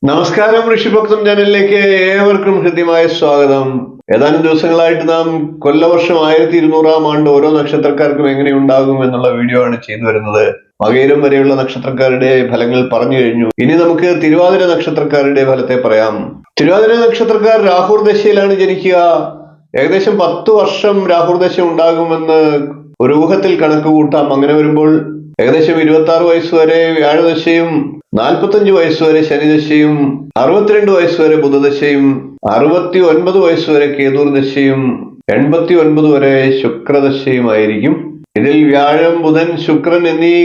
നമസ്കാരം, ഋഷിഭക്തം ചാനലിലേക്ക് ഏവർക്കും ഹൃദ്യമായ സ്വാഗതം. ഏതാനും ദിവസങ്ങളായിട്ട് നാം കൊല്ലവർഷം 1200 ആണ്ട് ഓരോ നക്ഷത്രക്കാർക്കും എങ്ങനെയുണ്ടാകും എന്നുള്ള വീഡിയോ ആണ് ചെയ്തു വരുന്നത്. മകയിരം വരെയുള്ള നക്ഷത്രക്കാരുടെ ഫലങ്ങൾ പറഞ്ഞു കഴിഞ്ഞു. ഇനി നമുക്ക് തിരുവാതിര നക്ഷത്രക്കാരുടെ ഫലത്തെ പറയാം. തിരുവാതിര നക്ഷത്രക്കാർ രാഹുർ ദശയിലാണ് ജനിക്കുക. ഏകദേശം 10 വർഷം രാഹുർ ദശ ഉണ്ടാകുമെന്ന് ഒരു ഊഹത്തിൽ കണക്ക് കൂട്ടാം. അങ്ങനെ വരുമ്പോൾ ഏകദേശം 26 വയസ്സ് വരെ വ്യാഴദശയും 45 വയസ്സ് വരെ ശനിദശയും 62 വയസ്സ് വരെ ബുധദശയും 69 വയസ്സ് വരെ കേതുർ ദശയും 89 വരെ ശുക്രദശയുമായിരിക്കും. ഇതിൽ വ്യാഴം, ബുധൻ, ശുക്രൻ എന്നീ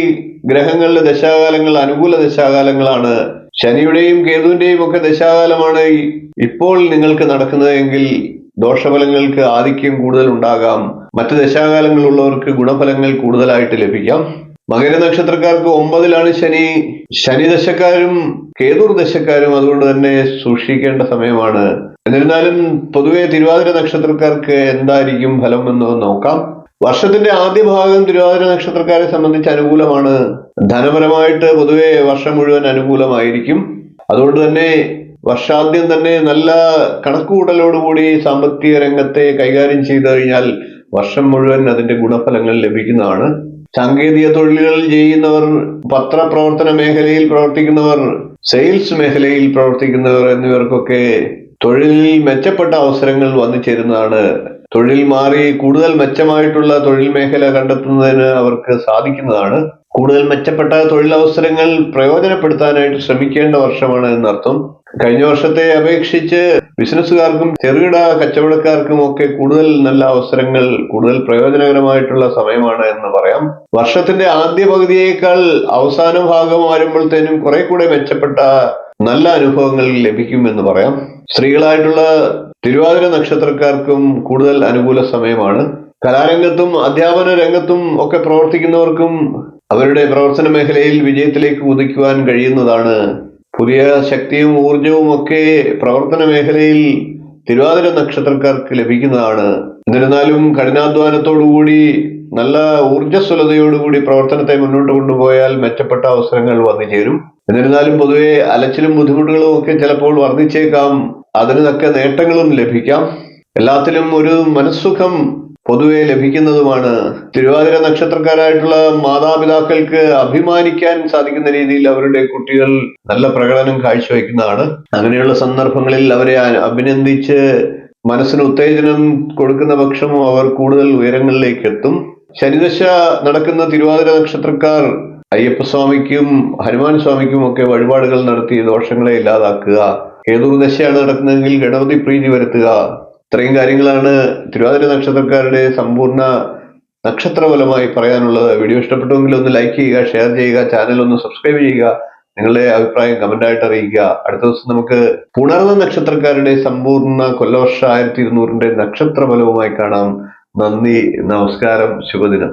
ഗ്രഹങ്ങളുടെ ദശാകാലങ്ങൾ അനുകൂല ദശാകാലങ്ങളാണ്. ശനിയുടെയും കേതുവിന്റെയും ഒക്കെ ദശാകാലമാണ് ഇപ്പോൾ നിങ്ങൾക്ക് നടക്കുന്നതെങ്കിൽ ദോഷഫലങ്ങൾക്ക് ആധിക്യം കൂടുതൽ ഉണ്ടാകാം. മറ്റ് ദശാകാലങ്ങളുള്ളവർക്ക് ഗുണഫലങ്ങൾ കൂടുതലായിട്ട് ലഭിക്കാം. മകര നക്ഷത്രക്കാർക്ക് 9ലാണ് ശനി. ശനിദശക്കാരും കേതുർ ദശക്കാരും അതുകൊണ്ട് തന്നെ സൂക്ഷിക്കേണ്ട സമയമാണ്. എന്നിരുന്നാലും പൊതുവെ തിരുവാതിര നക്ഷത്രക്കാർക്ക് എന്തായിരിക്കും ഫലം എന്ന് നോക്കാം. വർഷത്തിന്റെ ആദ്യ ഭാഗം തിരുവാതിര നക്ഷത്രക്കാരെ സംബന്ധിച്ച് അനുകൂലമാണ്. ധനപരമായിട്ട് പൊതുവെ വർഷം മുഴുവൻ അനുകൂലമായിരിക്കും. അതുകൊണ്ട് തന്നെ വർഷാദ്യം തന്നെ നല്ല കണക്കുകൂട്ടലോടുകൂടി സാമ്പത്തിക രംഗത്തെ കൈകാര്യം ചെയ്തു കഴിഞ്ഞാൽ വർഷം മുഴുവൻ അതിന്റെ ഗുണഫലങ്ങൾ ലഭിക്കുന്നതാണ്. സാങ്കേതിക തൊഴിലുകൾ ചെയ്യുന്നവർ, പത്രപ്രവർത്തന മേഖലയിൽ പ്രവർത്തിക്കുന്നവർ, സെയിൽസ് മേഖലയിൽ പ്രവർത്തിക്കുന്നവർ എന്നിവർക്കൊക്കെ തൊഴിലിൽ മെച്ചപ്പെട്ട അവസരങ്ങൾ വന്നു ചേരുന്നതാണ്. തൊഴിൽ മാറി കൂടുതൽ മെച്ചമായിട്ടുള്ള തൊഴിൽ മേഖല കണ്ടെത്തുന്നതിന് അവർക്ക് സാധിക്കുന്നതാണ്. കൂടുതൽ മെച്ചപ്പെട്ട തൊഴിലവസരങ്ങൾ പ്രയോജനപ്പെടുത്താനായിട്ട് ശ്രമിക്കേണ്ട വർഷമാണ് എന്നർത്ഥം. കഴിഞ്ഞ വർഷത്തെ അപേക്ഷിച്ച് ബിസിനസ്സുകാർക്കും ചെറുകിട കച്ചവടക്കാർക്കും ഒക്കെ കൂടുതൽ നല്ല അവസരങ്ങൾ, കൂടുതൽ പ്രയോജനകരമായിട്ടുള്ള സമയമാണ് എന്ന് പറയാം. വർഷത്തിന്റെ ആദ്യ പകുതിയേക്കാൾ അവസാന ഭാഗം വരുമ്പോഴത്തേനും കുറെ കൂടെ മെച്ചപ്പെട്ട നല്ല അനുഭവങ്ങൾ ലഭിക്കും എന്ന് പറയാം. സ്ത്രീകളായിട്ടുള്ള തിരുവാതിര നക്ഷത്രക്കാർക്കും കൂടുതൽ അനുകൂല സമയമാണ്. കലാരംഗത്തും അധ്യാപന രംഗത്തും ഒക്കെ പ്രവർത്തിക്കുന്നവർക്കും അവരുടെ പ്രവർത്തന മേഖലയിൽ വിജയത്തിലേക്ക് കുതിക്കുവാൻ കഴിയുന്നതാണ്. പുതിയ ശക്തിയും ഊർജവും ഒക്കെ പ്രവർത്തന മേഖലയിൽ തിരുവാതിര നക്ഷത്രക്കാർക്ക് ലഭിക്കുന്നതാണ്. എന്നിരുന്നാലും കഠിനാധ്വാനത്തോടുകൂടി നല്ല ഊർജ്ജസ്വലതയോടുകൂടി പ്രവർത്തനത്തെ മുന്നോട്ട് കൊണ്ടുപോയാൽ മെച്ചപ്പെട്ട അവസരങ്ങൾ വന്നു ചേരും. എന്നിരുന്നാലും പൊതുവെ അലച്ചിലും ബുദ്ധിമുട്ടുകളും ഒക്കെ ചിലപ്പോൾ വർദ്ധിച്ചേക്കാം. അതിന് തക്ക നേട്ടങ്ങളും ലഭിക്കാം. എല്ലാത്തിലും ഒരു മനസ്സുഖം പൊതുവെ ലഭിക്കുന്നതുമാണ്. തിരുവാതിര നക്ഷത്രക്കാരായിട്ടുള്ള മാതാപിതാക്കൾക്ക് അഭിമാനിക്കാൻ സാധിക്കുന്ന രീതിയിൽ അവരുടെ കുട്ടികൾ നല്ല പ്രകടനം കാഴ്ചവെക്കുന്നതാണ്. അങ്ങനെയുള്ള സന്ദർഭങ്ങളിൽ അവരെ അഭിനന്ദിച്ച് മനസ്സിന് ഉത്തേജനം കൊടുക്കുന്ന പക്ഷം അവർ കൂടുതൽ ഉയരങ്ങളിലേക്ക് എത്തും. ശനിദശ നടക്കുന്ന തിരുവാതിര നക്ഷത്രക്കാർ അയ്യപ്പസ്വാമിക്കും ഹനുമാൻ സ്വാമിക്കും ഒക്കെ വഴിപാടുകൾ നടത്തി ദോഷങ്ങളെ ഇല്ലാതാക്കുക. കേതുർ ദശയാണ് നടക്കുന്നതെങ്കിൽ ഗണപതി പ്രീതി വരുത്തുക. ഇത്രയും കാര്യങ്ങളാണ് തിരുവാതിര നക്ഷത്രക്കാരുടെ സമ്പൂർണ്ണ നക്ഷത്രഫലമായി പറയാനുള്ളത്. വീഡിയോ ഇഷ്ടപ്പെട്ടുവെങ്കിൽ ഒന്ന് ലൈക്ക് ചെയ്യുക, ഷെയർ ചെയ്യുക, ചാനൽ ഒന്ന് സബ്സ്ക്രൈബ് ചെയ്യുക, നിങ്ങളുടെ അഭിപ്രായം കമന്റായിട്ട് അറിയിക്കുക. അടുത്ത ദിവസം നമുക്ക് പുണർന്ന നക്ഷത്രക്കാരുടെ സമ്പൂർണ്ണ കൊല്ലവർഷ 1200 നക്ഷത്രഫലവുമായി കാണാം. നന്ദി, നമസ്കാരം, ശുഭദിനം.